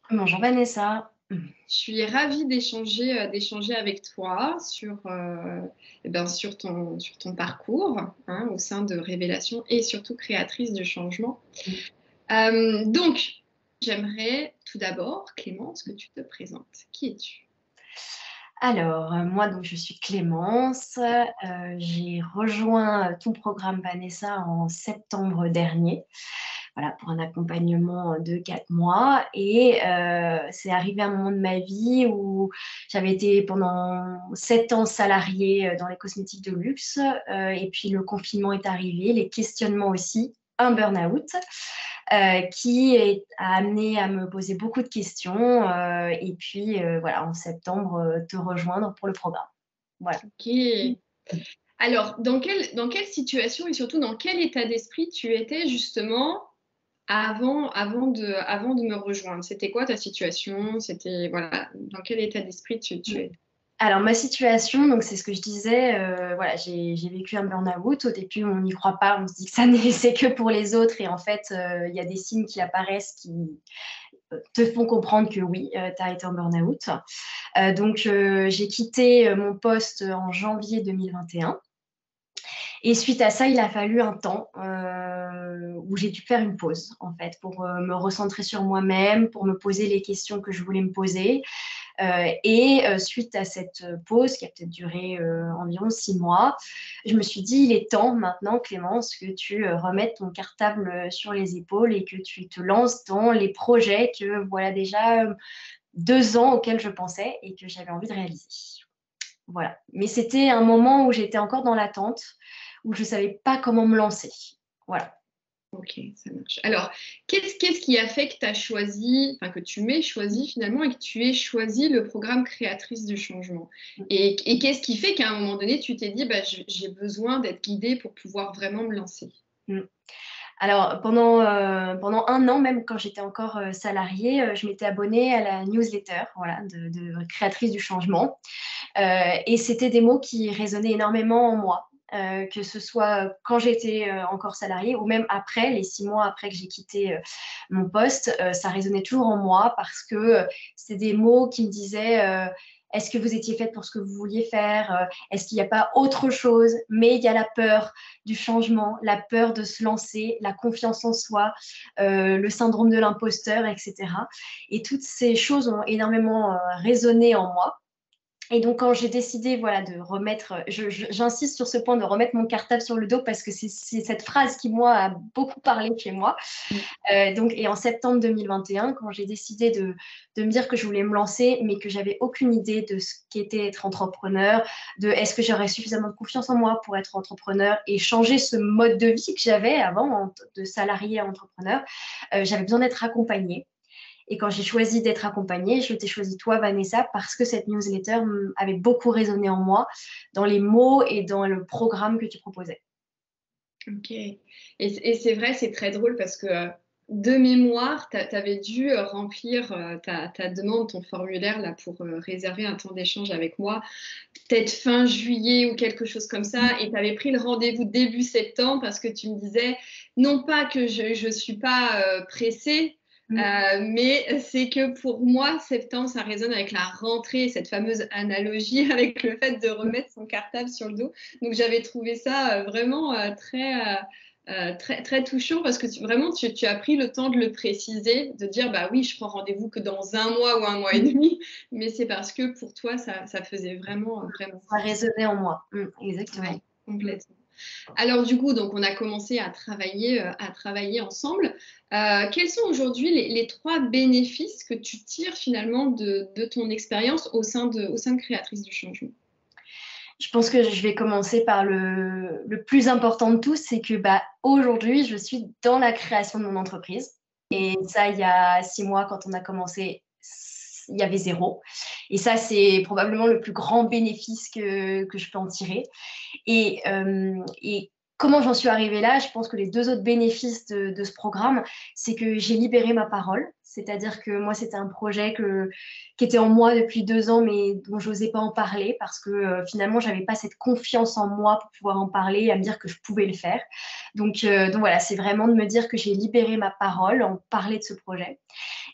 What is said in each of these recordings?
Bonjour Vanessa. Je suis ravie d'échanger avec toi sur ton parcours au sein de Révélation et surtout créatrice de changement. Donc, j'aimerais tout d'abord, Clémence, que tu te présentes. Qui es-tu? Alors, moi, donc, je suis Clémence. J'ai rejoint ton programme Vanessa en septembre dernier, voilà, pour un accompagnement de 4 mois. Et c'est arrivé un moment de ma vie où j'avais été pendant 7 ans salariée dans les cosmétiques de luxe. Et puis, le confinement est arrivé, les questionnements aussi, un burn-out. A amené à me poser beaucoup de questions et puis voilà, en septembre, te rejoindre pour le programme. Voilà. Ok. Alors, dans quelle situation et surtout dans quel état d'esprit tu étais justement avant de me rejoindre? C'était quoi ta situation? C'était, voilà, dans quel état d'esprit tu étais? Alors, ma situation, donc c'est ce que je disais, voilà, j'ai vécu un burn-out. Au début, on n'y croit pas, on se dit que ça n'est c'est que pour les autres. Et en fait, il y a des signes qui apparaissent qui te font comprendre que oui, tu as été en burn-out. Donc, j'ai quitté mon poste en janvier 2021. Et suite à ça, il a fallu un temps où j'ai dû faire une pause, en fait, pour me recentrer sur moi-même, pour me poser les questions que je voulais me poser. Suite à cette pause, qui a peut-être duré environ 6 mois, je me suis dit, il est temps maintenant, Clémence, que tu remettes ton cartable sur les épaules et que tu te lances dans les projets que, voilà, déjà 2 ans auxquels je pensais et que j'avais envie de réaliser. Voilà. Mais c'était un moment où j'étais encore dans l'attente, où je ne savais pas comment me lancer. Voilà. Ok, ça marche. Alors, qu'est-ce qui a fait que tu as choisi, enfin que tu m'aies choisi finalement et que tu aies choisi le programme Créatrice du changement? Et qu'est-ce qui fait qu'à un moment donné, tu t'es dit, bah, j'ai besoin d'être guidée pour pouvoir vraiment me lancer? Mm. Alors, pendant un an, même quand j'étais encore salariée, je m'étais abonnée à la newsletter, voilà, de Créatrice du changement. Et c'était des mots qui résonnaient énormément en moi. Que ce soit quand j'étais encore salariée ou même après, les 6 mois après que j'ai quitté mon poste, ça résonnait toujours en moi parce que c'était des mots qui me disaient est-ce que vous étiez faite pour ce que vous vouliez faire? Est-ce qu'il n'y a pas autre chose? Mais il y a la peur du changement, la peur de se lancer, la confiance en soi, le syndrome de l'imposteur, etc. Et toutes ces choses ont énormément résonné en moi. Et donc, quand j'ai décidé, voilà, de remettre, j'insiste sur ce point de remettre mon cartable sur le dos parce que c'est cette phrase qui, moi, a beaucoup parlé chez moi. Et en septembre 2021, quand j'ai décidé de me dire que je voulais me lancer, mais que j'avais aucune idée de ce qu'était être entrepreneur, de est-ce que j'aurais suffisamment de confiance en moi pour être entrepreneur et changer ce mode de vie que j'avais avant, de salarié à entrepreneur, j'avais besoin d'être accompagnée. Et quand j'ai choisi d'être accompagnée, je t'ai choisi toi, Vanessa, parce que cette newsletter avait beaucoup résonné en moi, dans les mots et dans le programme que tu proposais. Ok. Et c'est vrai, c'est très drôle parce que de mémoire, tu avais dû remplir ta demande, ton formulaire là, pour réserver un temps d'échange avec moi, peut-être fin juillet ou quelque chose comme ça, et tu avais pris le rendez-vous début septembre parce que tu me disais, non pas que je ne suis pas pressée, Mm. mais c'est que pour moi, septembre, ça résonne avec la rentrée, cette fameuse analogie avec le fait de remettre son cartable sur le dos. Donc j'avais trouvé ça vraiment très touchant parce que vraiment tu as pris le temps de le préciser, de dire bah oui, je prends rendez-vous que dans un mois ou un mois et demi, mais c'est parce que pour toi ça faisait vraiment Ça sens. résonnait en moi. Ouais, Exactement. Mm. complètement. Alors du coup, donc on a commencé à travailler ensemble. Quels sont aujourd'hui les trois bénéfices que tu tires finalement de ton expérience au sein de Créatrice du Changement? Je pense que je vais commencer par le plus important de tous, c'est que bah, aujourd'hui, je suis dans la création de mon entreprise. Et ça, il y a 6 mois, quand on a commencé, il y avait zéro. Et ça, c'est probablement le plus grand bénéfice que je peux en tirer. Et comment j'en suis arrivée là? Je pense que les deux autres bénéfices de ce programme, c'est que j'ai libéré ma parole. C'est-à-dire que moi, c'était un projet qui était en moi depuis 2 ans, mais dont je n'osais pas en parler parce que finalement, je n'avais pas cette confiance en moi pour pouvoir en parler et à me dire que je pouvais le faire. Donc voilà, c'est vraiment de me dire que j'ai libéré ma parole, en parler de ce projet.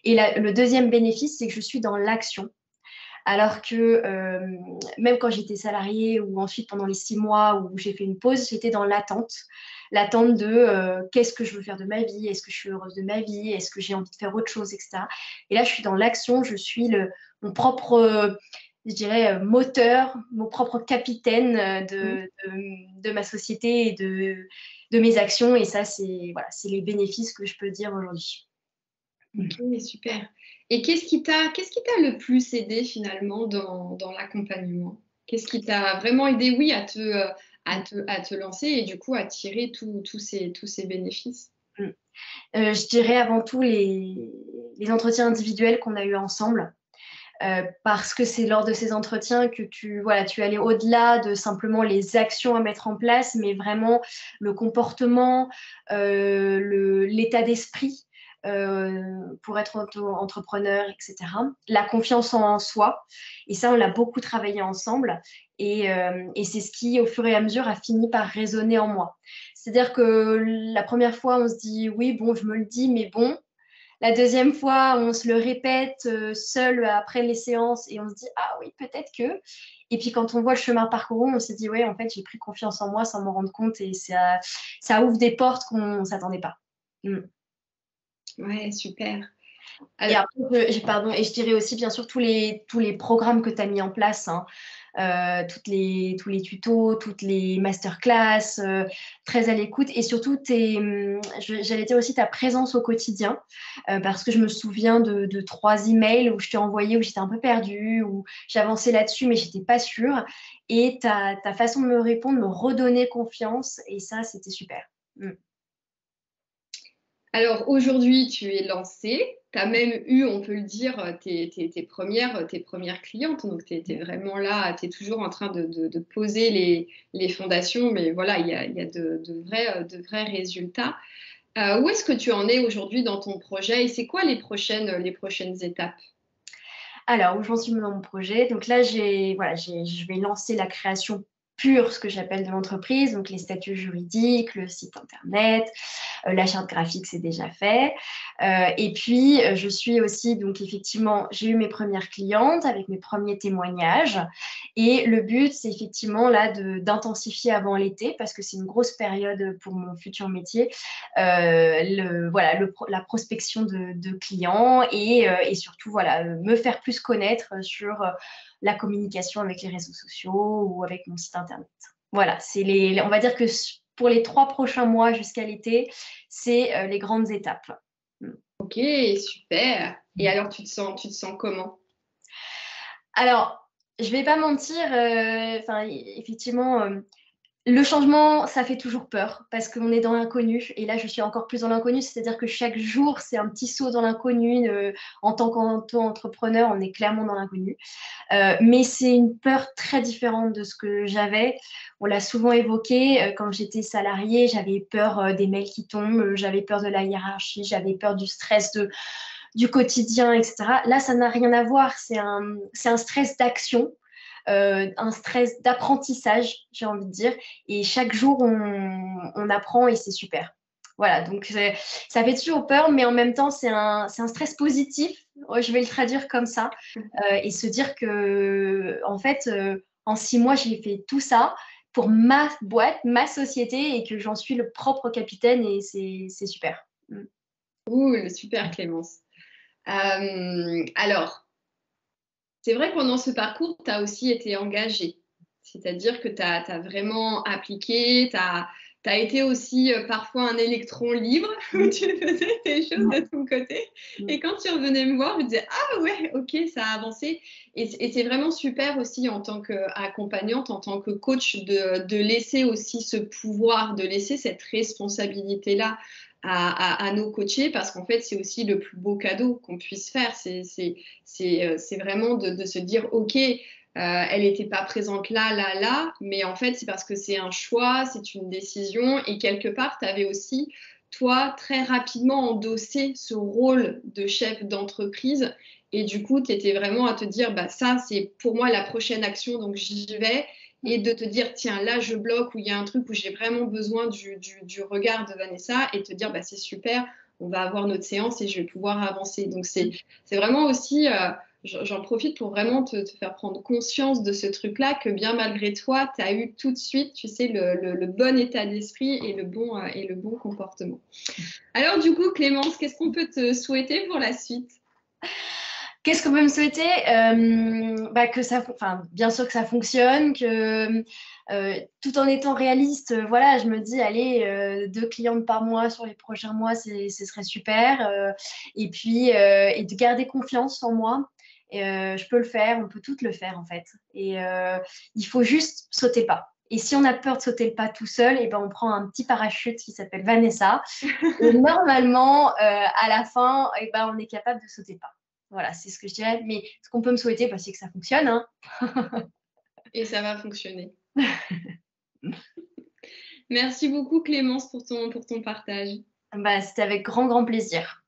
Et le deuxième bénéfice, c'est que je suis dans l'action. Alors que même quand j'étais salariée ou ensuite pendant les 6 mois où j'ai fait une pause, j'étais dans l'attente. L'attente de qu'est-ce que je veux faire de ma vie, est-ce que je suis heureuse de ma vie, est-ce que j'ai envie de faire autre chose, etc. Et là, je suis dans l'action, je suis mon propre, je dirais, moteur, mon propre capitaine de ma société et de mes actions. Et ça, voilà, c'est les bénéfices que je peux dire aujourd'hui. Ok, super. Et qu'est-ce qui t'a le plus aidé finalement dans l'accompagnement? Qu'est-ce qui t'a vraiment aidé, oui, à te lancer et du coup à tirer tous ces bénéfices? Mm. Je dirais avant tout les entretiens individuels qu'on a eus ensemble. Parce que c'est lors de ces entretiens que voilà, tu allais au-delà de simplement les actions à mettre en place, mais vraiment le comportement, l'état d'esprit pour être entrepreneur, etc. La confiance en soi. Et ça, on l'a beaucoup travaillé ensemble. Et c'est ce qui, au fur et à mesure, a fini par résonner en moi. C'est-à-dire que la première fois, on se dit, oui, bon, je me le dis, mais bon, la deuxième fois, on se le répète seul après les séances et on se dit ah oui, peut-être que. Et puis quand on voit le chemin parcouru, on se dit ouais, en fait, j'ai pris confiance en moi sans m'en rendre compte et ça ouvre des portes qu'on ne s'attendait pas. Mm. Ouais, super. Et Alors, après, pardon, et je dirais aussi bien sûr tous les programmes que tu as mis en place, hein, tous les tutos, toutes les masterclass, très à l'écoute et surtout j'allais dire aussi ta présence au quotidien parce que je me souviens de 3 emails où je t'ai envoyé où j'étais un peu perdue, où j'avançais là-dessus mais j'étais pas sûre et ta façon de me répondre me redonnait confiance et ça c'était super. Mm. Alors aujourd'hui, tu es lancée. Tu as même eu, on peut le dire, tes premières clientes. Donc, tu es vraiment là, tu es toujours en train de poser les fondations. Mais voilà, il y a de vrais résultats. Où est-ce que tu en es aujourd'hui dans ton projet et c'est quoi les prochaines étapes? Alors, où j'en suis dans mon projet? Donc là, voilà, je vais lancer la création pure, ce que j'appelle de l'entreprise, donc les statuts juridiques, le site internet, la charte graphique, c'est déjà fait. Et puis, je suis aussi, donc effectivement, j'ai eu mes premières clientes avec mes premiers témoignages. Et le but, c'est effectivement là d'intensifier avant l'été, parce que c'est une grosse période pour mon futur métier, voilà, la prospection de clients et surtout voilà, me faire plus connaître sur la communication avec les réseaux sociaux ou avec mon site internet. Voilà, on va dire que pour les 3 prochains mois jusqu'à l'été, c'est les grandes étapes. Ok, super. Et alors, tu te sens comment? Alors, je vais pas mentir, effectivement, le changement, ça fait toujours peur parce qu'on est dans l'inconnu et là, je suis encore plus dans l'inconnu, c'est-à-dire que chaque jour, c'est un petit saut dans l'inconnu. En tant qu'entrepreneur, on est clairement dans l'inconnu. Mais c'est une peur très différente de ce que j'avais. On l'a souvent évoqué, quand j'étais salariée, j'avais peur des mails qui tombent, j'avais peur de la hiérarchie, j'avais peur du stress du quotidien, etc. Là, ça n'a rien à voir, c'est un stress d'action. Un stress d'apprentissage, j'ai envie de dire. Et chaque jour, on apprend et c'est super. Voilà, donc ça fait toujours peur, mais en même temps, c'est un stress positif. Je vais le traduire comme ça et se dire que, en fait, en 6 mois, j'ai fait tout ça pour ma boîte, ma société et que j'en suis le propre capitaine et c'est super. Mm. Cool, super Clémence. Alors, c'est vrai que pendant ce parcours, tu as aussi été engagée. C'est-à-dire que tu as vraiment appliqué, tu as été aussi parfois un électron libre où tu faisais tes choses de ton côté. Et quand tu revenais me voir, je me disais ah ouais, ok, ça a avancé. Et c'est vraiment super aussi en tant qu'accompagnante, en tant que coach, de laisser aussi ce pouvoir, de laisser cette responsabilité-là à nos coachés parce qu'en fait, c'est aussi le plus beau cadeau qu'on puisse faire. C'est vraiment de se dire, OK, Elle n'était pas présente là, là, là, mais en fait, c'est parce que c'est un choix, c'est une décision, et quelque part, tu avais aussi, toi, très rapidement endossé ce rôle de chef d'entreprise, et du coup, tu étais vraiment à te dire, bah, ça, c'est pour moi la prochaine action, donc j'y vais, et de te dire, tiens, là, je bloque, ou il y a un truc où j'ai vraiment besoin du regard de Vanessa, et te dire, bah, c'est super, on va avoir notre séance et je vais pouvoir avancer. Donc, c'est vraiment aussi... j'en profite pour vraiment te faire prendre conscience de ce truc-là, que bien malgré toi, tu as eu tout de suite, tu sais, le bon état d'esprit et le bon comportement. Alors du coup, Clémence, qu'est-ce qu'on peut te souhaiter pour la suite? Qu'est-ce qu'on peut me souhaiter? Bah, bien sûr que ça fonctionne, que tout en étant réaliste, voilà, je me dis, allez, 2 clientes par mois sur les prochains mois, ce serait super. Et puis, et de garder confiance en moi. Et, je peux le faire, on peut toutes le faire en fait. Et il faut juste sauter le pas. Et si on a peur de sauter le pas tout seul, et ben on prend un petit parachute qui s'appelle Vanessa. Et normalement, à la fin, et ben on est capable de sauter le pas. Voilà, c'est ce que je dirais. Mais ce qu'on peut me souhaiter, bah, c'est que ça fonctionne, hein. Et ça va fonctionner. Merci beaucoup Clémence pour ton partage. Bah, c'était avec grand, grand plaisir.